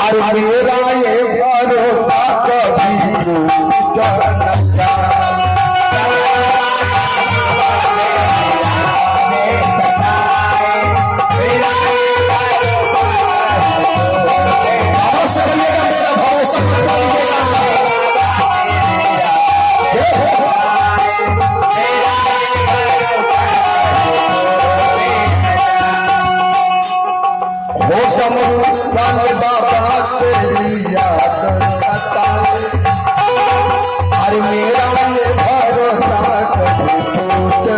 और मेरा ये भरोसा कभी टूट न जाए। अरे मेरा ये भरोसा कभी टूट न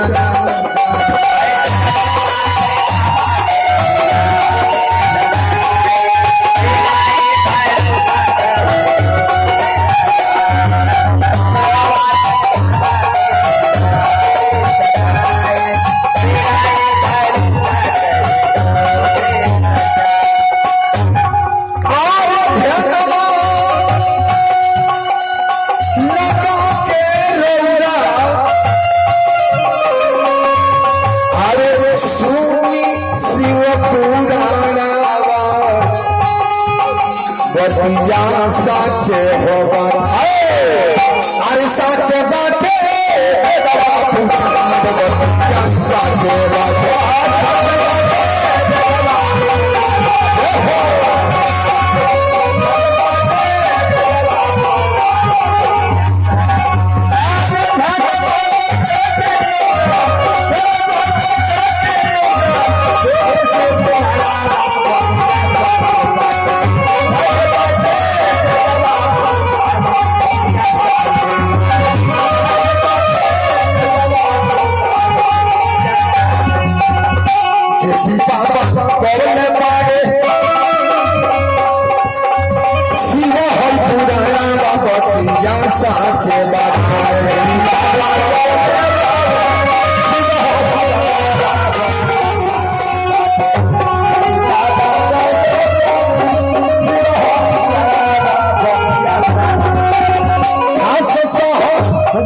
बतिया साचे हो अरे साचे बाटे बतिया साचे बाटे साचे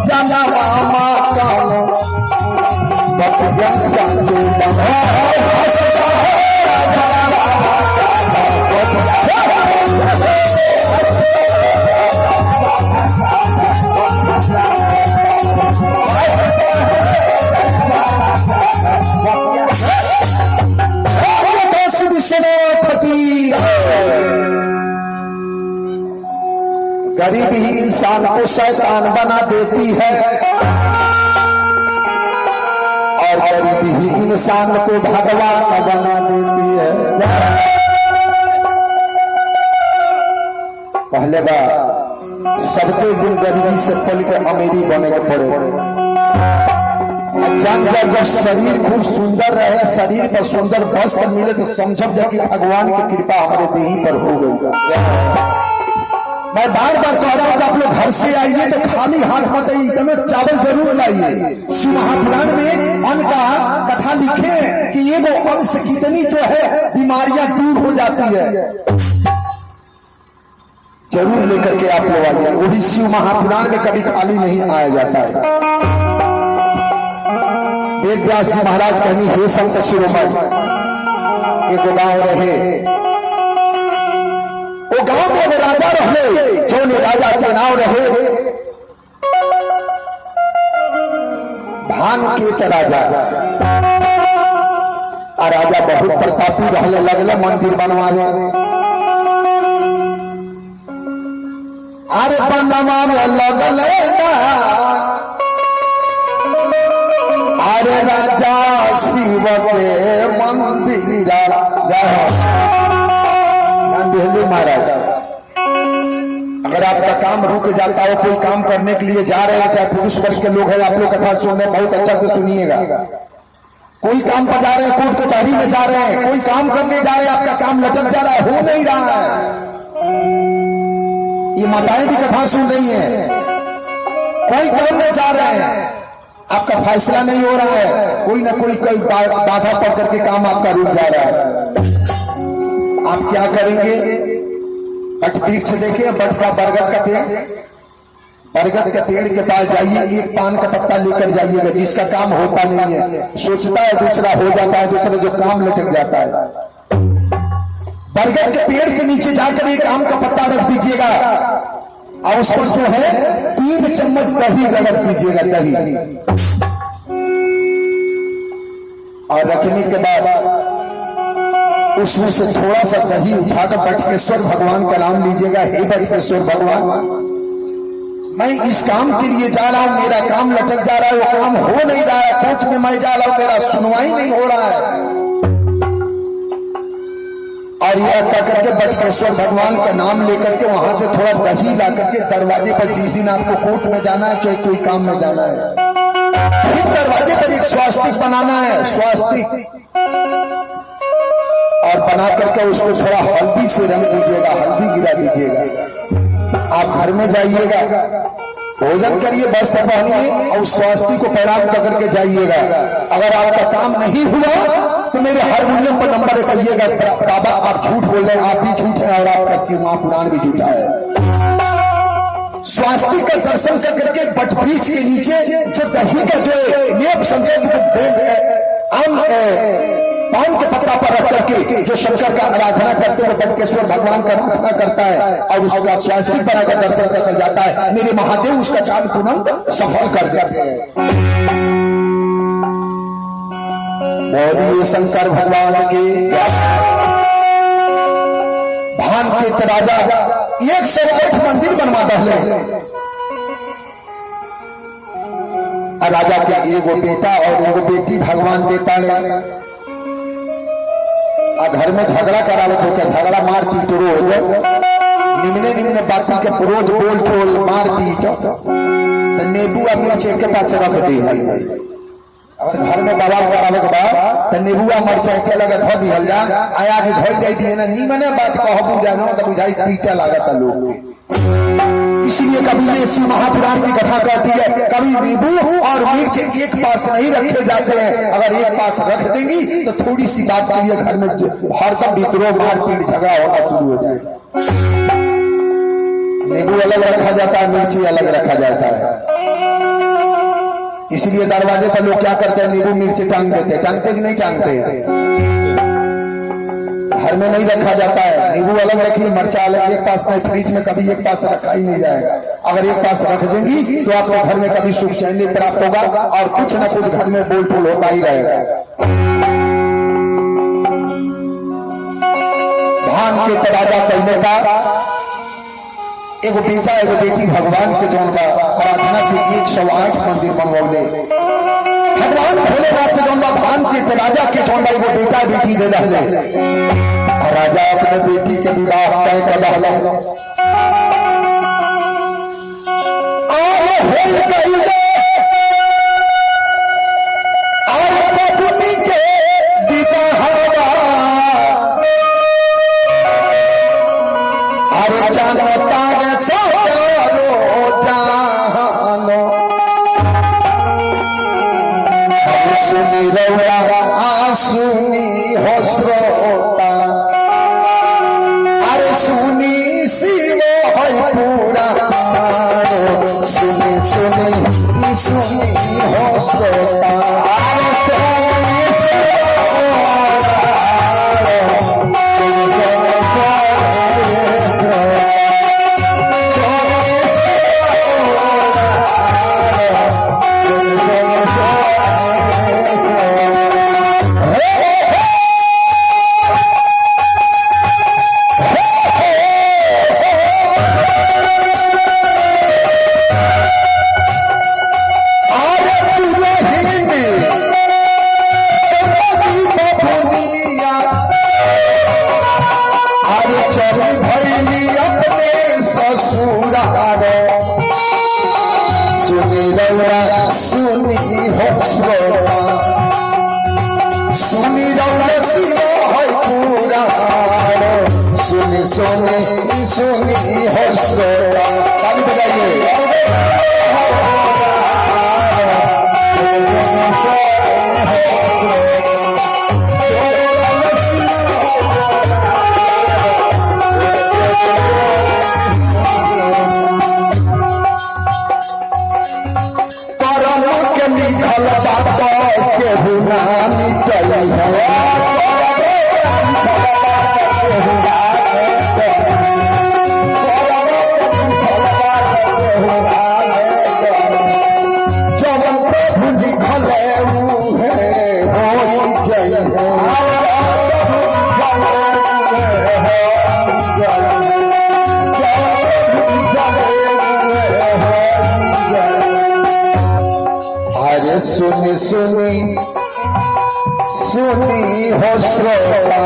जाना मामा कानो बतिया साचे गरीबी ही इंसान को शैतान बना देती है और गरीबी ही इंसान को भगवान बना देती है। पहले बार सबके दिन गरीबी से पल के अमीरी बने के पड़े। जब शरीर खूब सुंदर रहे, शरीर पर सुंदर वस्त्र मिले तो समझब कि भगवान की कृपा हमारे देही पर हो गई। मैं बार बार कह रहा हूं कि आप लोग घर से आइए तो खाली हाथ मत आइए, तुम्हें चावल जरूर लाइए। शिव महापुराण में अन्न का कथा लिखे कि ये वो अन्न से कितनी जो है बीमारियां दूर हो जाती है। जरूर लेकर के आप लोग आइए, वही शिव महापुराण में कभी खाली नहीं आया जाता है। वेद व्यास जी महाराज कहनी, हे संत शिरोमणि, एक गांव रहे, वो गांव में वो राजा रहे, जो ने राजा के नाम रहे भान के राजा। और राजा बहुत प्रतापी रहने लगले, मंदिर बनवाने। अरे बनवा में लगले अरे राजा शिव के मंदिर महाराज। अगर आपका काम रुक जाता हो, कोई काम करने के लिए जा रहे हो, चाहे पुरुष वर्ग के लोग हैं, आप लोग कथा सुनने बहुत अच्छा से सुनिएगा। कोई काम पर जा रहे हैं, कोर्ट कचहरी में जा रहे हैं, कोई काम करने जा रहे हैं, आपका काम लटक जा रहा है, हो नहीं रहा है। ये माताएं भी कथा सुन रही हैं, कोई काम में जा रहे हैं, आपका फैसला नहीं हो रहा है, कोई ना कोई बाधा पड़ करके काम आपका रुक जा रहा है। आप क्या करेंगे? बट वृक्ष देखिए, बट का बरगद का पेड़, बरगद के पेड़ के पास जाइए, एक पान का पत्ता लेकर जाइएगा। जिसका काम होता नहीं है, सोचता है दूसरा हो जाता है, दूसरा जो काम लटक जाता है। बरगद के पेड़ के नीचे जाकर एक आम का पत्ता रख दीजिएगा और उस पर जो है 3 चम्मच दही रगड़ दीजिएगा, दही। और रखने के बाद उसमें से थोड़ा सा दही उठाकर बटकेश्वर भगवान का नाम लीजिएगा। हे बटकेश्वर भगवान, मैं इस काम के लिए जा रहा हूं, मेरा काम लटक जा रहा है, वो काम हो नहीं रहा है, कोर्ट में मैं जा रहा हूं, मेरा सुनवाई नहीं हो रहा है। और यह कहकर के बटकेश्वर भगवान का नाम लेकर के वहां से थोड़ा दही ला करके दरवाजे पर, जिस दिन आपको कोर्ट में जाना है चाहे कोई काम में जाना है, ठीक दरवाजे पर एक स्वास्तिक बनाना है, स्वास्तिक, और बना करके उसको थोड़ा हल्दी से रंग दीजिएगा, हल्दी गिरा दीजिएगा। आप घर में जाइएगा, भोजन करिए, वस्त्र पहनिए और स्वास्थ्य को प्रणाम करके जाइएगा। अगर आपका काम नहीं हुआ तो मेरे हारमोनियम पर नंबर कहिएगा, बाबा आप झूठ बोल रहे हैं, आप भी झूठ है और आपका शिव महापुराण भी झूठा है। स्वास्थ्य का दर्शन करके बटवृक्ष के नीचे जो दही का जो लेप संकेत पान के पत्ता पर रख करके जो शंकर का आराधना करते हुए बटकेश्वर भगवान का आराधना करता है और उसका स्वास्थ्य बना का दर्शन कर जाता है, मेरे महादेव उसका काम तुरंत सफल कर देते हैं। बोलिए शंकर भगवान के। भान के राजा 108 मंदिर बनवा डाले। राजा के एगो बेटा और एगो बेटी भगवान देता रहे। घर में झगड़ा करावत होकर झगड़ा मार पीट रोज निम्ने निम्ने बाती के रोज बोल टोल मार पीट नींबू और मिर्च के पास रख दी है। और घर में बवाल करावे के बाद नींबुआ मिर्चा के लगे धो दिहल जा आया कि धोई जाई दिए ना निमने बात कहबू जानो तो बुझाई पीते लागत लोग। इसलिए कभी ये शिव महापुराण की कथा कहती है, कभी नींबू और मिर्च एक पास नहीं रखे जाते हैं। अगर एक पास रख देंगी तो थोड़ी सी बात के लिए घर में हरदम विद्रोह मारपीट झगड़ा होना शुरू हो जाएगा। नींबू अलग रखा जाता है, मिर्ची अलग रखा जाता है। इसलिए दरवाजे पर लोग क्या करते हैं, नींबू मिर्ची टांग देते हैं। टांगते कि नहीं टांगते? घर में नहीं रखा जाता है। नींबू अलग रखिए, मिर्चा अलग, एक पास नहीं, फ्रिज में कभी एक पास रखा ही नहीं जाएगा। अगर एक पास रख देंगी तो आपके घर में कभी सुख चैन नहीं प्राप्त होगा और कुछ न कुछ घर में बोल टोल होता ही रहेगा। भान के राजा कहने का एगो बेटा एगो बेटी भगवान के जौन आराधना से 108 मंदिर बनवले। भगवान भोलेनाथ के जौन भान के राजा के जौन एगो बेटा बेटी दे रहे। राजा अपने बेटी के विवाह तय कर रहा सुनी हो श्रोता, अरे सुनी शिवो है पूरा, सुनी सुनी सुनी हो श्रोता, सोनी सोनी हो श्रोता। ताली बजाइए। परम के लिखल बात के हुनानी कई है। श्रोता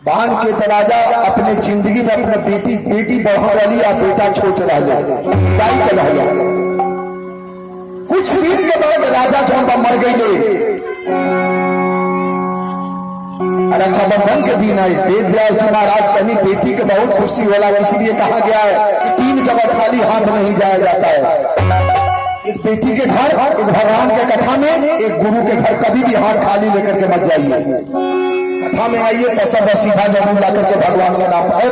बांध के दराजा अपने जिंदगी में अपने बेटी बढ़ा रही या बेटा छोट रह जाए विदाई कर रहा। कुछ दिन के बाद राजा चौंबा मर गई। रक्षाबंधन के दिन आए वेद व्यास महाराज कहनी बेटी के बहुत खुशी होला, इसलिए कहा गया है कि 3 जगह खाली हाथ नहीं जाया जाता है। एक बेटी के घर, एक भगवान के कथा में, एक गुरु के घर। कभी भी हाथ खाली लेकर के मत जाइए। कथा में आइए पैसा बस सीधा जरूर ला करके भगवान का नाम है।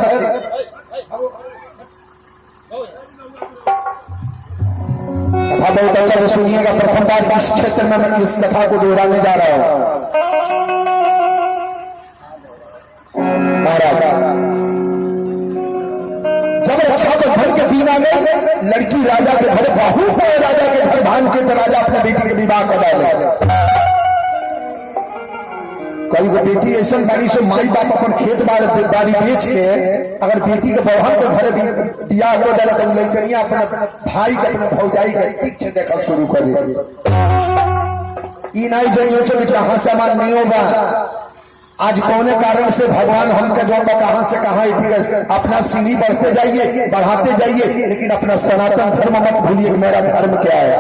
कथा बहुत अच्छा से सुनिएगा। प्रथम बार इस क्षेत्र में मैं इस कथा को दोहराने जा रहा हूं। महाराज जब रक्षाबंधन के दिन आ गए, लड़की राजा के घर, बहू को राजा के घर भान के राजा अपने बेटी के विवाह करा ले। कई गो बेटी ऐसा बारी से माई बाप अपन खेत बाड़ी बेच के अगर बेटी के बहन के घर बियाह हो जाए तो लड़कनिया अपने भाई के अपने भौजाई के ठीक से देखा शुरू कर ई नहीं जानियो कि जहां से हमार नहीं होगा। आज कौन कारण से भगवान हमका जो कहां से कहां अपना सीढ़ी बढ़ते जाइए, बढ़ाते जाइए, लेकिन अपना सनातन धर्म मत भूलिए। मेरा धर्म क्या है?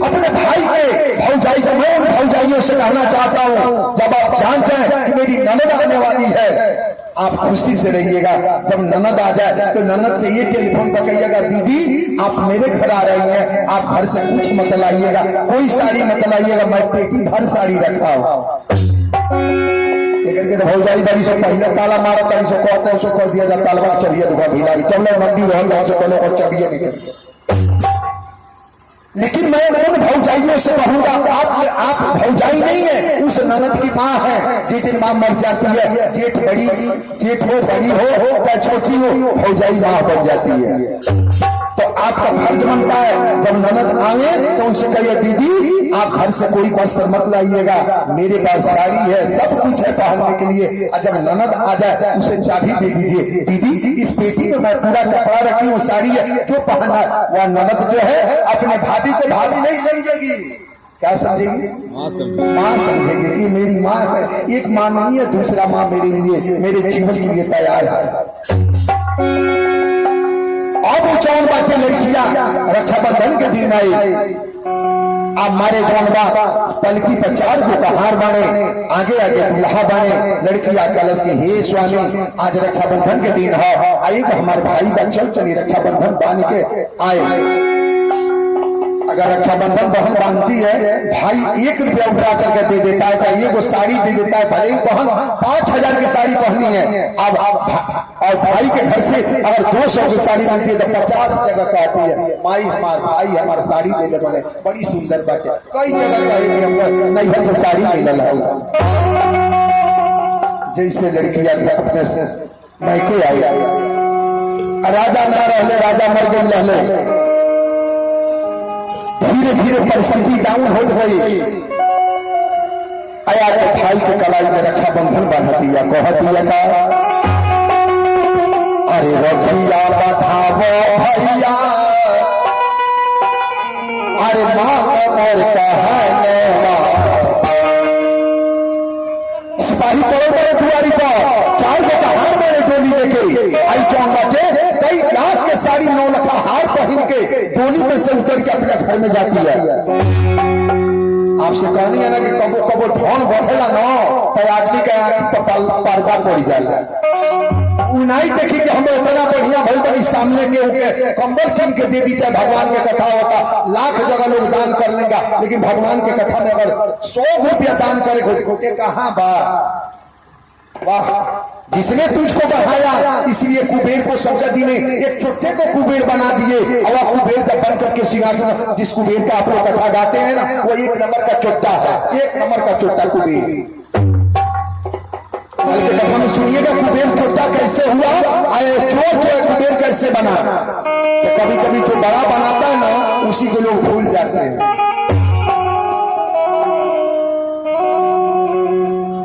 अपने भाई के भौजाई को मैं उन भौजाइयों से कहना चाहता हूं, जब आप जान जाए कि मेरी ननद आने वाली है, आप खुशी से रहिएगा। जब ननद आ जाए तो ननद से ये टेलीफोन पर कहिएगा, दीदी आप मेरे घर आ रही हैं, आप घर से कुछ मत लाइएगा, कोई साड़ी मत लाइएगा, मैं पेटी भर साड़ी रखा हूं। तो भौजाई बड़ी से पहले ताला मारा ताली से कहते उसको कह दिया जाता तालवा चबिया दुआ भिला जब लोग मंदिर रहल से पहले और चबिया निकल। लेकिन मैं उन भौजाइयों से कहूंगा, आप भौजाई नहीं है, उस ननद की माँ है। जिस माँ मर जाती है, जेठ हो बड़ी हो चाहे छोटी हो, भौजाई माँ बन जाती है। तो आपका फर्ज बनता है जब ननद आवे तो उनसे कहिए, दीदी आप घर से कोई वस्त्र मत लाइएगा, मेरे पास साड़ी है, सब कुछ है पहनने के लिए। और जब ननद आ जाए उसे चाबी दे दीजिए, दीदी इस पेटी में मैं पूरा कपड़ा रखी हूँ, साड़ी है, जो पहनना। वह ननद जो है अपने भाभी को भाभी नहीं समझेगी, क्या समझेगी? माँ समझेगी कि मेरी माँ है। एक माँ नहीं है, दूसरा माँ मेरे लिए, मेरे जीवन के लिए तैयार है। अब वो चौन बातें लड़कियां रक्षाबंधन के दिन आई, अब मारे जौनबा पलकी पर 4 गो कहार बने, आगे आगे दुल्हा बने। लड़कियां कलश के, हे स्वामी आज रक्षाबंधन के दिन है, आएगा हमारे भाई बच्चन चलिए रक्षाबंधन बांध के आए। अगर रक्षाबंधन बहन बांधती है, भाई 1 रुपया उठा करके दे देता है, तो ये वो साड़ी दे देता है। भले ही बहन 5000 की साड़ी पहनी है, अब और भाई के घर से अगर 200 की साड़ी मिलती है तो 50 जगह कहती है, माई हमारे भाई हमारे साड़ी दे बने, बड़ी सुंदर बात है। कई जगह कहेगी हमको नैहर से साड़ी मिलल है। जैसे लड़कियां अपने से मैके आई, राजा ना रहले, राजा मर गए रहले, धीरे धीरे परिस्थिति डाउन हो गई। आया तो भाई के कलाई में रक्षाबंधन बांध दिया, कह दिया का, अरे रखिया बधावो भैया, अरे माँ और कहने सिपाही बड़े बड़े दुआरी पर 4 गो कहार बड़े डोली लेके आई चौन बाटे, कई लाख के साड़ी 9 लाख हार पहन के डोली में से उतर के अपने घर में जाती है। आपसे कहनी है ना कि कबो कबो धन बढ़ेला न तो आदमी के आंख पर पर्दा पड़ जाए। नहीं देखी कि हमें इतना बढ़िया भल बनी सामने के होके कंबल किन के दे दी, चाहे भगवान के कथा होता लाख जगह लोग दान कर लेगा, लेकिन भगवान के कथा में अगर 100 रुपया दान करे होते कहाँ बा। वाह, जिसने तुझको बढ़ाया इसलिए कुबेर को सब्जदी ने एक चुट्टे को कुबेर बना दिए। और कुबेर जब बन करके सिंहासन, जिस कुबेर का आप लोग कथा गाते हैं ना, वो 1 नंबर का चुट्टा है, 1 नंबर का चुट्टा कुबेर। कथा में सुनिएगा कुबेर छोटा कैसे हुआ, आए चोर जो है कुबेर कैसे बना। तो कभी कभी जो बड़ा बनाता है ना उसी को लोग भूल जाते हैं।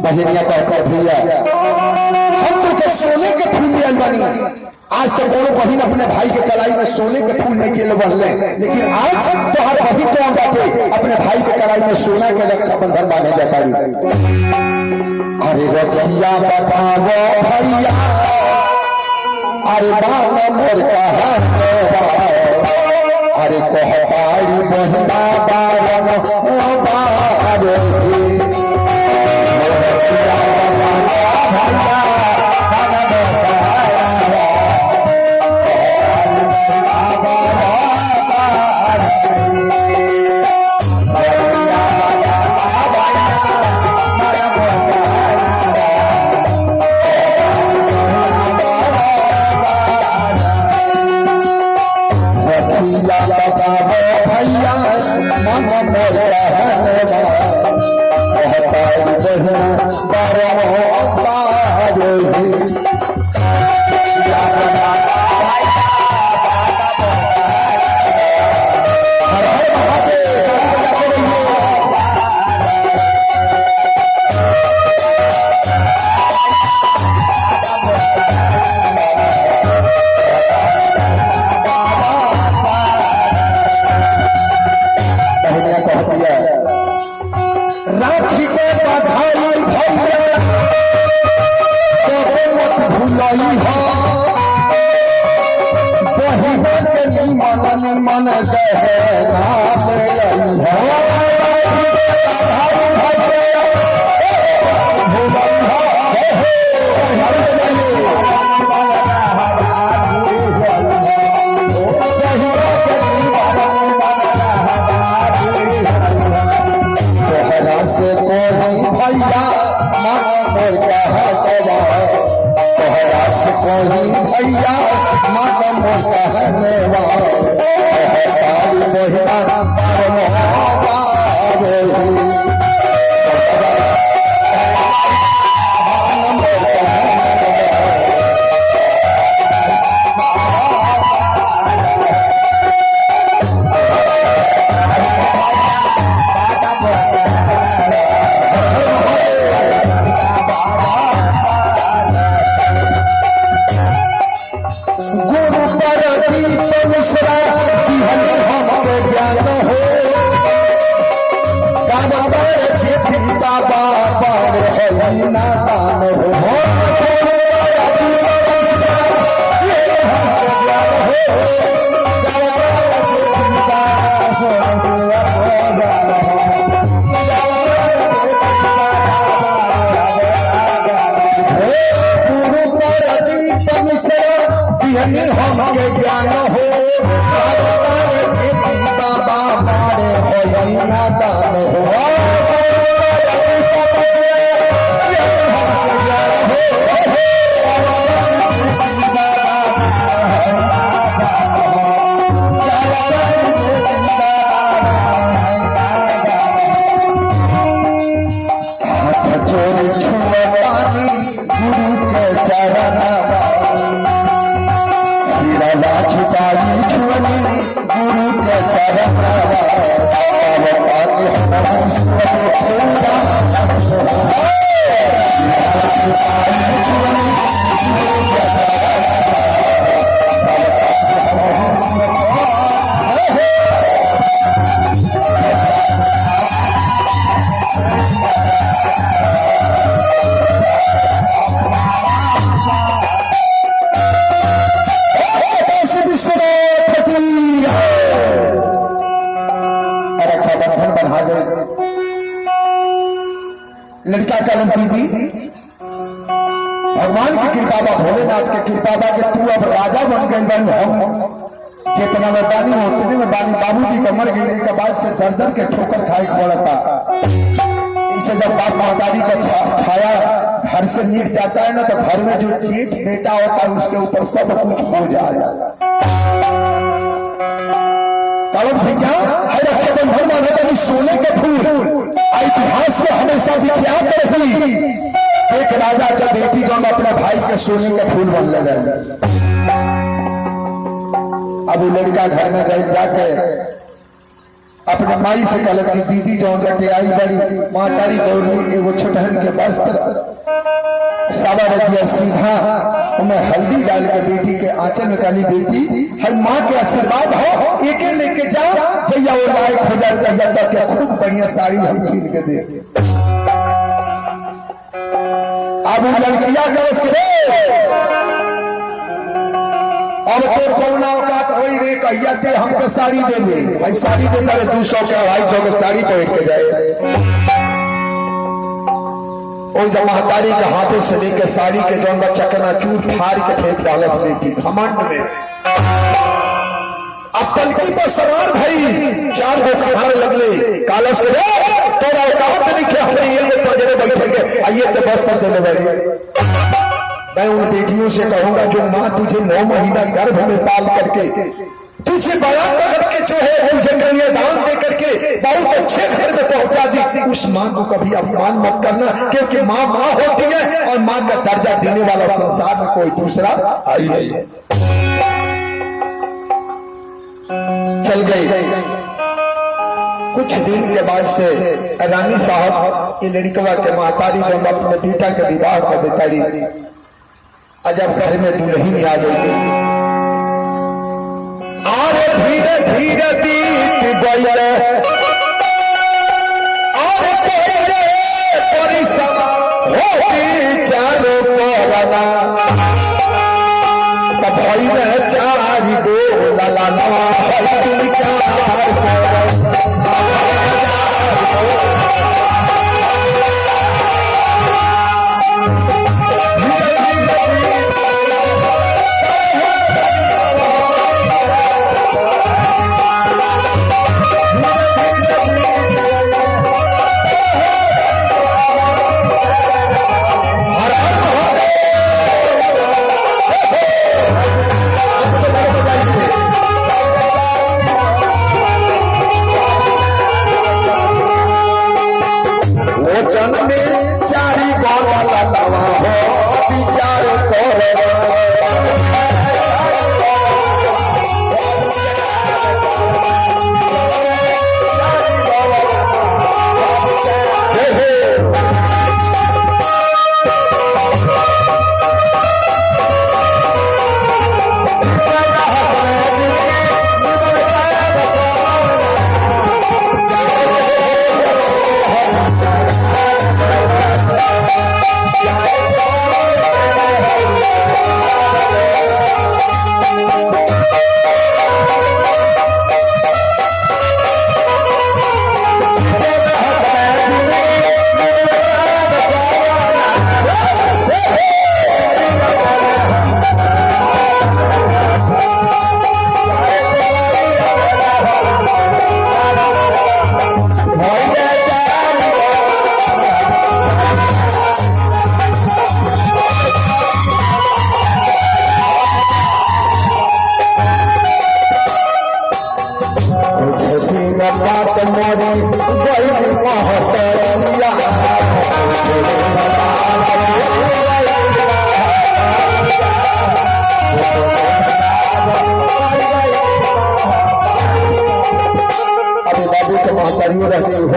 बहनिया कहता भैया हम तो सोने के फूल ले बनी, आज तो दोनों बहन अपने भाई के कलाई में सोने के फूल में केले बढ़ले, लेकिन आज तो हर वही तो जाके अपने भाई के कलाई में सोना के रक्षाबंधन बांधे जाता है। अरे रखिया बताओ भैया, अरे बाल मोर कहने, अरे कहतारी बहना बारन बारो मन तोहरा से कोई भैया तोहरा से कोई भैया मन मोर कहने गुरु पर दीप मिश्रा हमके ज्ञान हो। कलश दीदी भगवान की कृपा बा, भोलेनाथ की कृपा बा कि तू अब राजा बन गई बन। हम जितना में बानी उतने में बानी। बाबूजी का मर गई के बाद से दर दर के ठोकर खाए पड़ता। इसे जब बाप महतारी का छाया घर से नीट जाता है ना तो घर में जो जेठ बेटा होता है उसके ऊपर सब कुछ बोझ आ जाता है। भैया है रक्षाबंधन माने सोने के फूल इतिहास में हमेशा विख्यात रही। एक राजा का बेटी जो अपने भाई के सोने के फूल बन लगा। अब वो लड़का घर में गए जाके अपने माई से कहलत कि दीदी जो लटे आई बड़ी मातारी दौड़ी एगो छोटहन के वस्त्र सावा रजिया सीधा उन्हें हल्दी डाल के बेटी के आंचल में काली बेटी हर माँ के आशीर्वाद हो एक लेके जा जैया वो लायक हो जाए क्या खूब बढ़िया साड़ी हम खरीद के दे। अब वो लड़कियां गवस करे अब तोर कौना औकात होई रे कहिया ते हमको साड़ी देबे। भाई साड़ी दे तारे 200 के 250 के साड़ी पहन के जाए। ओई जब महतारी के हाथों से लेके साड़ी के जौन बच्चा कना चूर फाड़ के फेंक डालस बेटी घमंड में। अब पलकी पर सवार भाई 4 गो कहार लगले कालस रे तोरा औकात नहीं के हमरे ये पजरे बैठे के आइए तो बस पर चले बैठे। मैं उन बेटियों से कहूंगा जो माँ तुझे 9 महीना गर्भ में पाल करके तुझे बड़ा करके जो है तुझे कन्यादान दे करके बहुत अच्छे घर में पहुंचा दी, उस माँ को कभी अपमान मत करना क्योंकि माँ माँ होती है और माँ का दर्जा देने वाला संसार में कोई दूसरा आई नहीं है। चल गई। कुछ दिन के बाद से रानी साहब ये लड़कवा के महतारी जब अपने बेटा के विवाह कर देताड़ी जब घर में दुल्हन आ गई और धीरे धीरे बीत गई और परिश्रम होती चारों कोरना भई में 4 गो ललनवा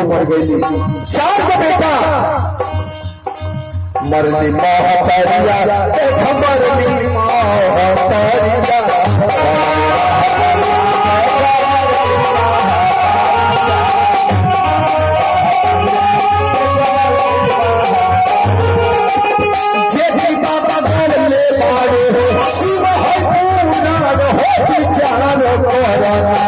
मर गई। 4 को बेटा मरली महतारिया मरली महतारिया जेठी बाबा घर ले बाड़े शिव है पूरा हो विचार करना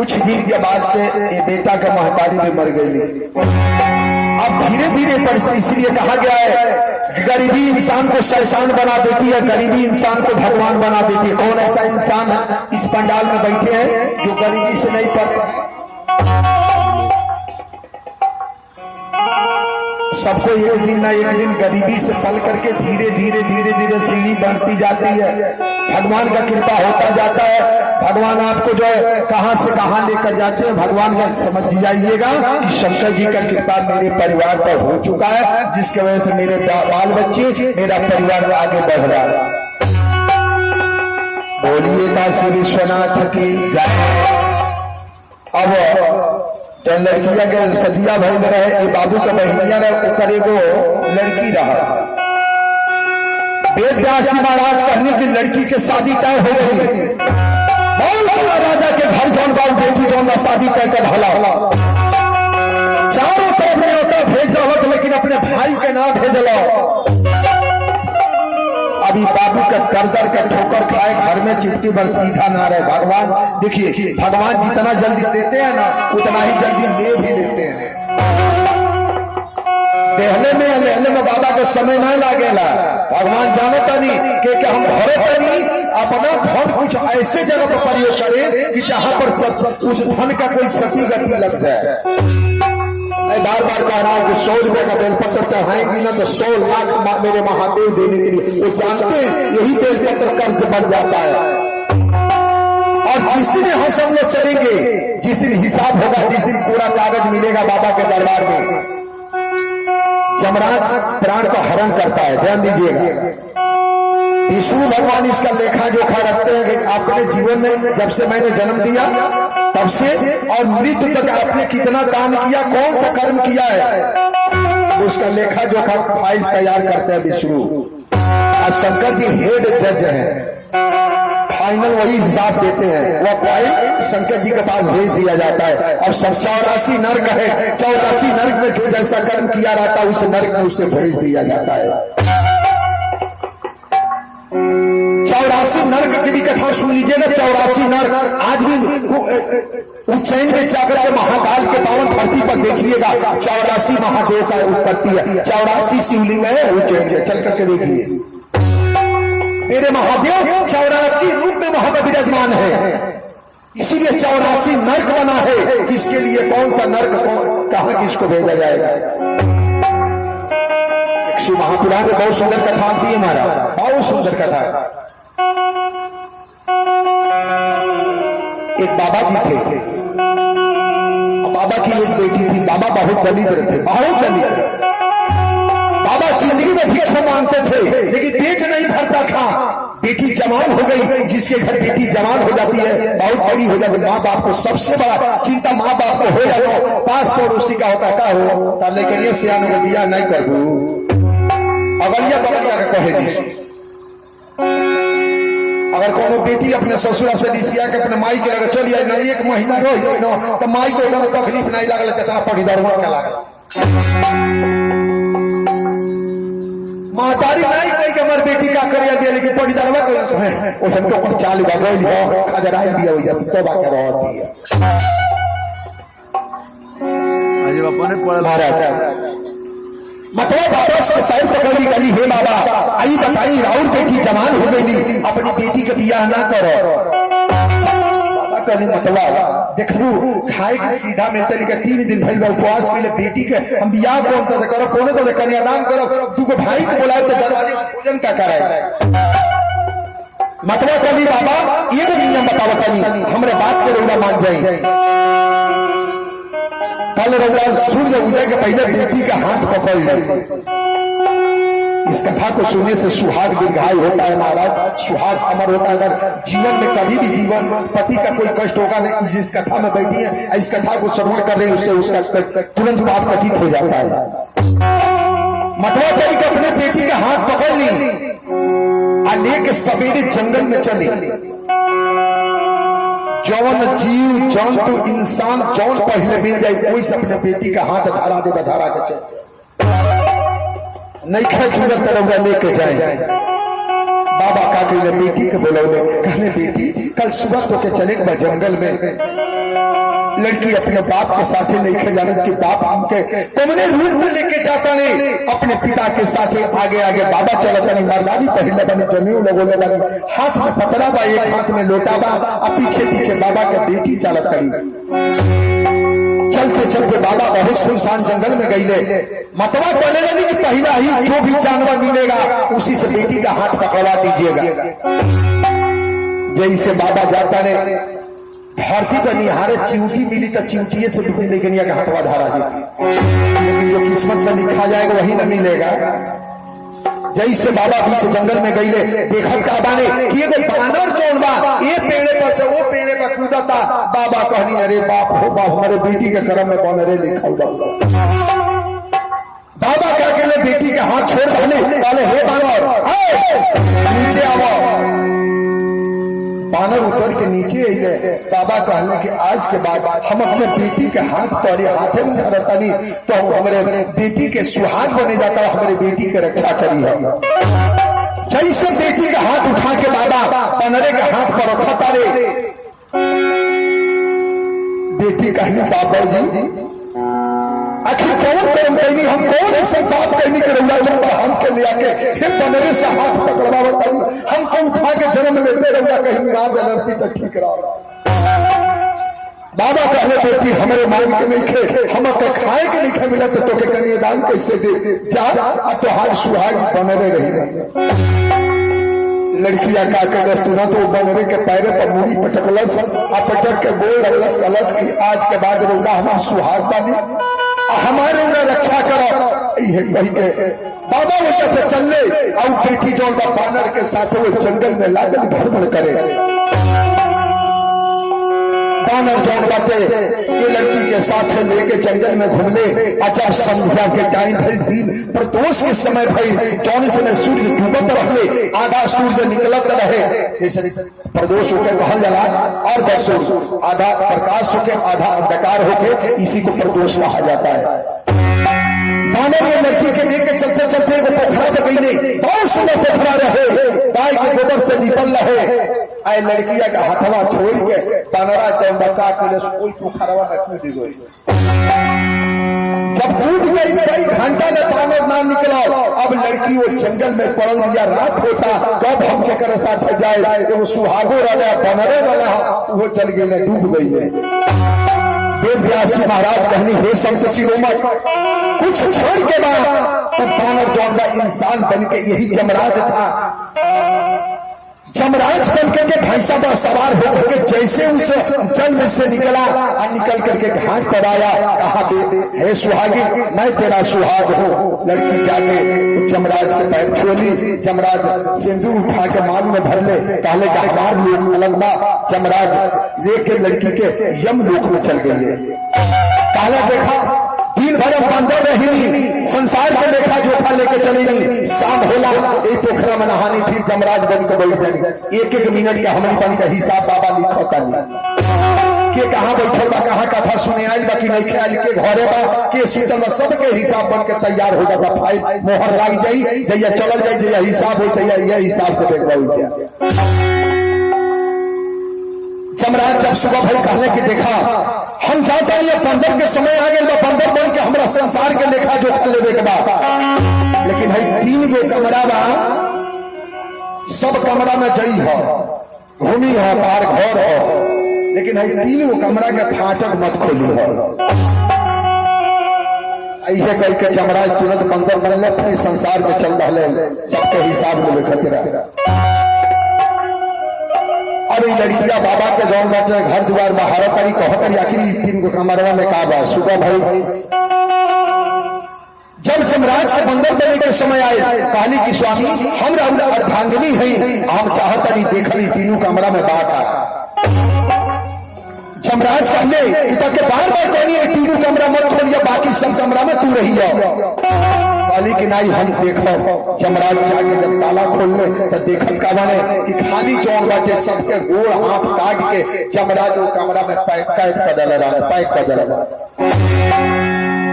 कुछ दिन के बाद से ये बेटा का महतारी भी मर गई। अब धीरे धीरे परिस्थिति, इसलिए कहा गया है कि गरीबी इंसान को शैतान बना देती है, गरीबी इंसान को भगवान बना देती है। कौन ऐसा इंसान है इस पंडाल में बैठे हैं जो गरीबी से नहीं पड़ता? सबको एक दिन ना एक दिन गरीबी से पल करके धीरे धीरे धीरे धीरे सीढ़ी बढ़ती जाती है। भगवान का कृपा होता जाता है। भगवान आपको जो है कहां से कहां लेकर जाते हैं, भगवान का समझ जाइएगा कि शंकर जी का कृपा मेरे परिवार पर हो चुका है, जिसकी वजह से मेरे बाल बच्चे, मेरा परिवार आगे बढ़ रहा है। बोलिए काशी विश्वनाथ की जय। अब जो लड़किया के सदिया भाई में रहे, ये बाबू का बहनिया रहे, करेगो लड़की रहा। वेद व्यास जी महाराज कहने की लड़की के शादी तय हो गई। राजा के घर जौन बाबू बेटी जौन शादी तय कर ढला, चारों तरफ में होता भेज दो, लेकिन अपने भाई के ना भेजलो। अभी बाबू का दर का ठोकर खाए, घर में चिट्ठी भर सीधा ना रहे। भगवान देखिए, भगवान जितना जल्दी देते हैं ना उतना ही जल्दी ले भी लेते हैं। लेहले में बाबा के समय ना लागेला। भगवान जानता नहीं कि हम भरत नहीं अपना धन कुछ ऐसे जगह पर प्रयोग करें कि जहां पर उस धन का कोई सती गति लग जाए। मैं बार बार कह रहा हूं कि 100 रुपए का बेलपत्र चढ़ाएंगी ना तो 100 लाख मेरे महादेव देने के लिए। वो जानते हैं यही बेलपत्र कर्ज बन जाता है। और जिस दिन हम सब लोग चलेंगे, जिस दिन हिसाब होगा, जिस दिन पूरा कागज मिलेगा बाबा के दरबार में, जमराज प्राण का हरण करता है। ध्यान दीजिएगा, विष्णु भगवान इसका लेखा जोखा रखते हैं कि आपने जीवन में जब से मैंने जन्म दिया तब से और मृत्यु तक आपने कितना दान किया, कौन सा कर्म किया है, उसका लेखा जोखा फाइल तैयार करते हैं विष्णु। और शंकर जी हेड जज हैं, फाइनल वही हिसाब देते हैं। वह फाइल शंकर जी के पास भेज दिया जाता है। अब सब 84 नर्क है, 84 नर्क में जो जैसा कर्म किया रहता है उस नर्क में उसे भेज दिया जाता है। 84 नर्क की भी कथा सुन लीजिएगा। 84 नर्क आज भी उज्जैन में जाकर के महाकाल के पावन धरती पर देखिएगा, 84 महादेव का उत्पत्ति है, 84 शिवलिंग है उज्जैन के, चल करके देखिए। मेरे महादेव 84 रूप में वहां पर विराजमान है, इसीलिए 84 नर्क बना है। किसके लिए, कौन सा नर्क कहां किसको भेजा जाएगा। शिव महापुराण में बहुत सुंदर कथा आती है हमारा, बहुत सुंदर कथा है। एक बाबा जी थे, बाबा की एक बेटी थी। बाबा बहुत दलित थे, बहुत दलित। बाबा जिंदगी में भिक्षा मांगते थे लेकिन पेट नहीं भरता था। बेटी जवान हो गई, जिसके घर बेटी जवान हो जाती है, बहुत बड़ी हो जाती है, माँ बाप को सबसे बड़ा चिंता माँ बाप को हो जाए तो पास पड़ोसी का होता का हो तब लेकिन सियान को दिया नहीं करू अगलिया बगलिया का कहे दी। अगर कोनो बेटी अपने ससुरा से दिसिया के अपने माई के लगे चलिए ना, 1 महीना रही ना तो माई को उतना तकलीफ नहीं लगल जितना पढ़ीदार के लागल। महतारी नहीं कही कि हमारे बेटी का करिया दिया, लेकिन पढ़ीदारवा के वो सबको कुछ चाली बगल हो खजराई दिया हुई जैसे तोबा के रहती है। अजय बापा ने पढ़ा महाराज मतलब बाबा से साइड पकड़ी गली, हे बाबा आई बताई राउर बेटी जवान हो गई, अपनी बेटी का बियाह ना करो। बाबा कहने मतलब देखू खाए के सीधा मिलते लेकिन 3 दिन भइल उपवास के लिए बेटी के हम बियाह कौन तो करो, कोनो तो कन्यादान करो, दूगो भाई को बुलाए तो दरवाजे भोजन का कराए। मतलब कहली बाबा एगो नियम बताओ तनी, हमरे बात के रउरा मान जाई। कल रउरा सूर्य उदय के पहले बेटी का हाथ पकड़ ले। इस कथा को सुनने से सुहाग दीर्घायु होता है महाराज, सुहाग अमर होता है। अगर जीवन में कभी भी जीवन पति का कोई कष्ट होगा नहीं, जिस कथा में बैठी है इस कथा को श्रवण कर रहे हैं उससे उसका तुरंत बात कथित हो जाता है। मतलब तरीके अपने बेटी का हाथ पकड़ ली और लेके सवेरे जंगल में चले। जौन जीव जंतु इंसान जौन पहले मिल जाए कोई से अपने बेटी का हाथ धारा दे बधारा के चल नहीं खाए जरूरत तरह लेके जाए। बाबा का कहले बेटी के बोलौले, कहले बेटी कल सुबह तो के चले के जंगल में। लड़की अपने बाप के साथ नहीं जाने कि बाप हमके कमरे रूप में लेके जाता नहीं, अपने पिता के साथ आगे आगे बाबा चलता नहीं, मर्दानी पहले बनी जमीन लगोले बनी, हाथ में पतरा बा, एक हाथ में लोटा बा, और पीछे पीछे बाबा के बेटी चलत करी। चलते चलते बाबा बहुत सुनसान जंगल में गईले, मतवा चले लगी कि पहला ही जो भी जानवर मिलेगा उसी से बेटी का हाथ पकड़वा दीजिएगा। जैसे बाबा जाता ने धरती पर निहारे चिंटी मिली तो चिंटिए से भी लेकिन यह हाथवा धारा जी, लेकिन जो किस्मत से लिखा जाएगा वही न मिलेगा। जैसे बाबा बीच जंगल में गईले, देखत का बाने कि एगो बानर जौन बा ये पेड़े पर से वो पेड़े पर कूदता। बाबा कहनी अरे बाप हो बाप, हमारे बेटी के कर्म में बानरे लिखल बा। बाबा क्या कहले बेटी के हाथ छोड़ कहले हे बानर नीचे आवो। बानर उतर के नीचे अइले। बाबा कहले कि आज के बाद हम अपने बेटी के हाथ तोरे हाथे में धरता नहीं तो हमारे बेटी के सुहाग बने जाता, हमारे बेटी के रक्षा करी है। जैसे बेटी का हाथ उठा के बाबा बानरे के हाथ पर रखता रे, बेटी कहली बाबा जी आखिर कौन कर्म कहनी, हम कौन ऐसा बात कहनी करूंगा हमके ले आके हे बनरे से हाथ पकड़वा बतानी, हमको उठा के जन्म लेते रहूंगा, कहीं ना जनरती तो ठीक रहा। बाबा कहले बेटी हमारे मांग के नहीं खे, हम तो खाए के नहीं मिला तो के कन्यादान कैसे दे जा, तो हाल सुहाग बनरे रही। लड़कियां का कहलस तुना तो बनरे के पैरे पर मुड़ी पटकलस, पटक के गोल लगलस, कलच की आज के बाद रौदा हमार सुहाग बानी, हमारे रक्षा करो। यही के बाबा वजह से चले और बेटी जो बानर के साथ वो जंगल में लागल भ्रमण करे। बानर जौन बाते ये लड़की के साथ लेके जंगल में घूमले, जब संध्या के टाइम भई दिन प्रदोष के समय भई जौन से सूर्य डूबत रहले, आधा सूर्य निकलत रहे, जैसे प्रदोष होके कहल जाला, और दसो आधा प्रकाश होके आधा अंधकार होके, इसी को प्रदोष कहा जाता है। बानर ये लड़की के लेके चलते चलते वो पोखरा पे गई, बहुत सुंदर पोखरा रहे, गाय के गोबर से निकल रहे। आए लड़किया का हथवा छोड़ के बानरा बका के कोई पोखरवा में कूद गई। जब कूद गई कई घंटा में बानर ना निकला, अब लड़की वो जंगल में पड़ल दिया, रात होता कब हम के करे साथ जाए, वो सुहागो रहा बानरे रहा, वो चल गई डूब गई। वेद व्यास जी महाराज कहनी हे संत शिरोमणि कुछ छोड़ के बाद तो बानर जौन इंसान बन के यही जमराज था, जमराज बन करके भैंसा पर सवार होकर के जैसे उस जंगल से निकला और निकल करके घाट पर आया, कहा हे सुहागी मैं तेरा सुहाग हूँ। लड़की जाके जमराज के पैर छुली, जमराज सिंदूर उठा के मांग में भर ले, कहले का हमार लोग अलग बा। जमराज लेके लड़की के यम लोक में चल गए। कहले देखा दिन भर बंदर रही, संसार के लेखा जोखा लेके चलेगी, शाम होला एक पोखरा में नहानी, फिर जमराज बन के बैठ जाएगी। एक एक मिनट का हमारी बन का हिसाब बाबा लिखता नहीं के कहाँ बैठल बा, कहाँ कथा सुने आयल बा कि नहीं ख्याल के घरे बा के सुतल बा, सबके हिसाब बन के तैयार हो जाता, फाइल मोहर लाग जाई, जैया चल जाए, जैया हिसाब हो तैया यह हिसाब से देखा। जमराज जब सुबह भर कहने की देखा हम चाहता नहीं बंदर के समय आ गए, बंदर बन के हमारा संसार के लेखा जोख लेवे के बाद, लेकिन भाई 3 गो कमरा बा, सब कमरा में जई हो भूमि हो तार घर हो, लेकिन भाई 3 गो कमरा के फाटक मत खोली हो। ऐसे कह के जमराज तुरंत बंदर बनले, फिर संसार में चल रहे सबके हिसाब में लिखत। अब ये लड़किया बाबा के जौन बाटे घर द्वार बाहर करी कहतरी आखिरी 3 गो कमरवा में का बा। सुबह भाई जब जमराज के बंदर बने के समय आए, कहली कि स्वामी हम अर्धांगिनी है, हम चाहता नहीं देखली 3 कमरा में बात आ। जमराज कहले के बार बार कहनी है 3 कमरा मत खोलिए, बाकी सब कमरा में तू रही हो। काली की नाई हम देखो, जमराज जाके जब ताला खोलने तो देखत का बने कि खाली चौक बाटे, सबसे गोड़ हाथ काट के जमराज वो कमरा में कैद कर दिला, पैक कर दिला।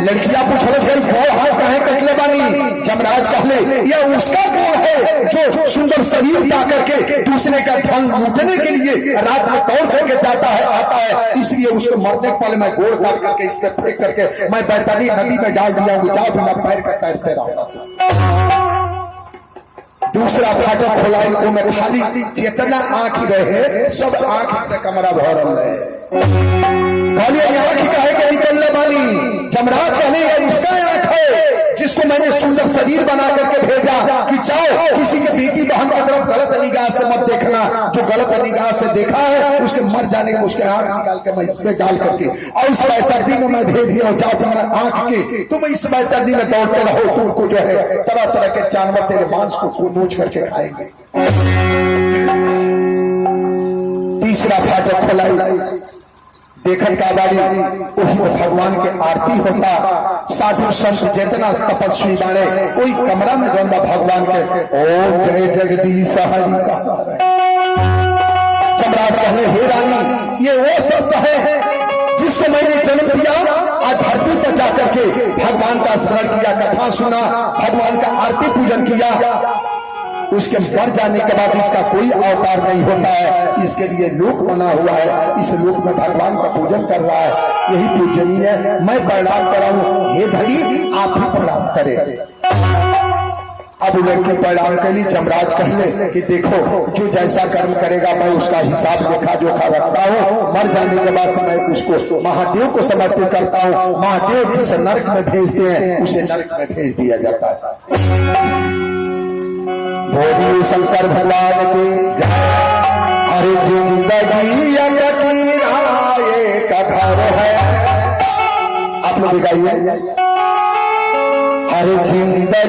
लड़कियां पूछल गोड़ हाथ कहे कटले बानी जमराज कहले यह उसका गुण है जो सुंदर शरीर पा करके दूसरे का धन लूटने के लिए रात में दौड़ करके जाता है आता है, इसलिए उसको मरने के पहले मैं गोड़ काट करके इसके फेंक करके मैं बैतरनी नदी में डाल दिया हूँ, जाओ बिना पैर का तैरते रहूंगा। दूसरा फाटक खोलाई तो मैं खाली जितना आंख रहे सब आंख से कमरा भरल है, कहलिए आंख काहे के निकलने वाली, जमराज कहले ये उसका आंख है जिसको मैंने सुंदर शरीर बना करके भेजा कि जाओ किसी के बेटी बहन की तरफ गलत निगाह से मत देखना, जो गलत निगाह से देखा है उसके मर जाने को उसके आंख निकाल के मैं इसमें डाल करके और इस बैतरनी में मैं भेज दिया, जाओ तुम्हारा आंख के तुम इस बैतरनी में दौड़ते रहो, तुमको जो है तरह तरह के जानवर तेरे मांस को नोच करके खाएंगे। तीसरा फाटक खोलाई देखन का बारी उसमें भगवान के आरती होता, साधु संत जितना तपस्वी बाणे कोई कमरा में जाऊंगा भगवान के ओ जय जगदीश हरि का। जमराज कहले हे रानी ये वो शब्द है जिसको मैंने जन्म दिया, आज धरती पर जाकर के भगवान का स्मरण किया, कथा सुना, भगवान का आरती पूजन किया, उसके मर जाने के बाद इसका कोई अवतार नहीं होता है, इसके लिए लोक बना हुआ है, इस लोक में भगवान का पूजन कर रहा है, यही पूजनीय है, मैं प्रणाम कराऊं, हे धनी आप भी प्रणाम करें। अब लड़के प्रणाम के लिए जमराज कहले कि देखो जो जैसा कर्म करेगा मैं उसका हिसाब लेखा जोखा रखता हूँ, मर जाने के बाद मैं उसको महादेव को समर्पित करता हूँ, महादेव जिसे नरक में भेजते हैं उसे नरक में भेज दिया जाता है। बोलिए शंकर भगवान की हर जिंदगी एक घर है, आप लोग गाइए हर जिंदगी